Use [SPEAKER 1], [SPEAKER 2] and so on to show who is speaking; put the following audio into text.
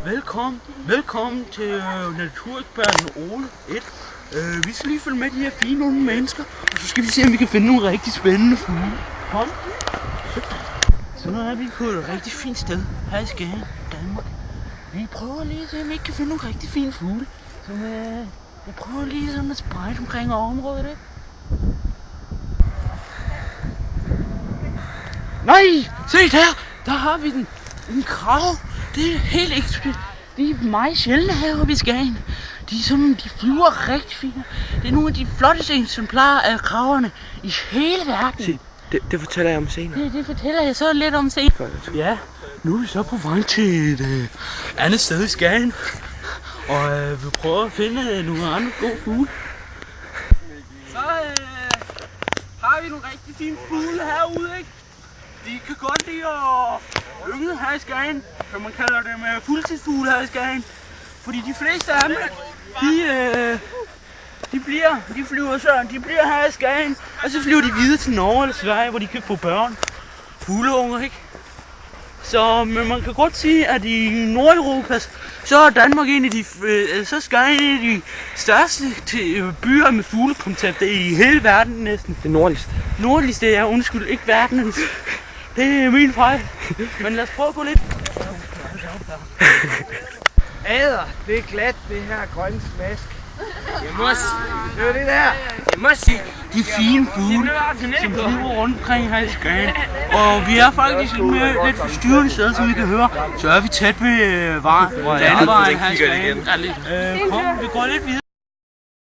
[SPEAKER 1] Velkommen til Natureksperten Ole 1. Vi skal lige følge med de her fine unge mennesker, og så skal vi se, om vi kan finde nogle rigtig spændende fugle. Kom. Så nu er vi på et rigtig fint sted her i Skagen, Danmark. Vi prøver lige at se, om vi ikke kan finde nogle rigtig fine fugle. Så jeg prøver lige sådan at sprede omkring området, ikke? Nej, se der har vi den. En krav. Det er helt eksplicit. De er meget sjældne heroppe i Skagen. De flyver rigtig fint. Det er nogle af de flotteste eksemplarer af kraverne i hele verden.
[SPEAKER 2] Se, det fortæller jeg om senere.
[SPEAKER 1] Det fortæller jeg så lidt om senere. Ja, nu er vi så på vej til et andet sted i Skagen. Og vi prøver at finde nogle andre gode fugle. Så har vi nogle rigtig fine fugle herude, ikke? De kan godt lide at yngle her i Skagen, som man kalder dem fuldtidsfugle her i Skagen. Fordi de fleste af dem, de bliver her i Skagen, og så flyver de videre til Norge eller Sverige, hvor de kan få børn. Fugleunger, ikke? Så men man kan godt sige, at i Nordeuropa, så er Danmark en af de, så Skagen en af de største byer med fuglekoncepter i hele verden næsten.
[SPEAKER 2] Det nordligste.
[SPEAKER 1] Nordligste, ja, undskyld, ikke verdens. Det er min fejl. Men lad os prøve at gå lidt.
[SPEAKER 2] Det er glat, det her grønne smask. Det er det der.
[SPEAKER 1] Jeg må sige, de fine fugle, som flyver rundt omkring her i Skagen. Og vi er faktisk lidt forstyrret sted, som vi kan høre. Så er vi tæt ved landevejen her i Skagen. Kom, vi går lidt videre.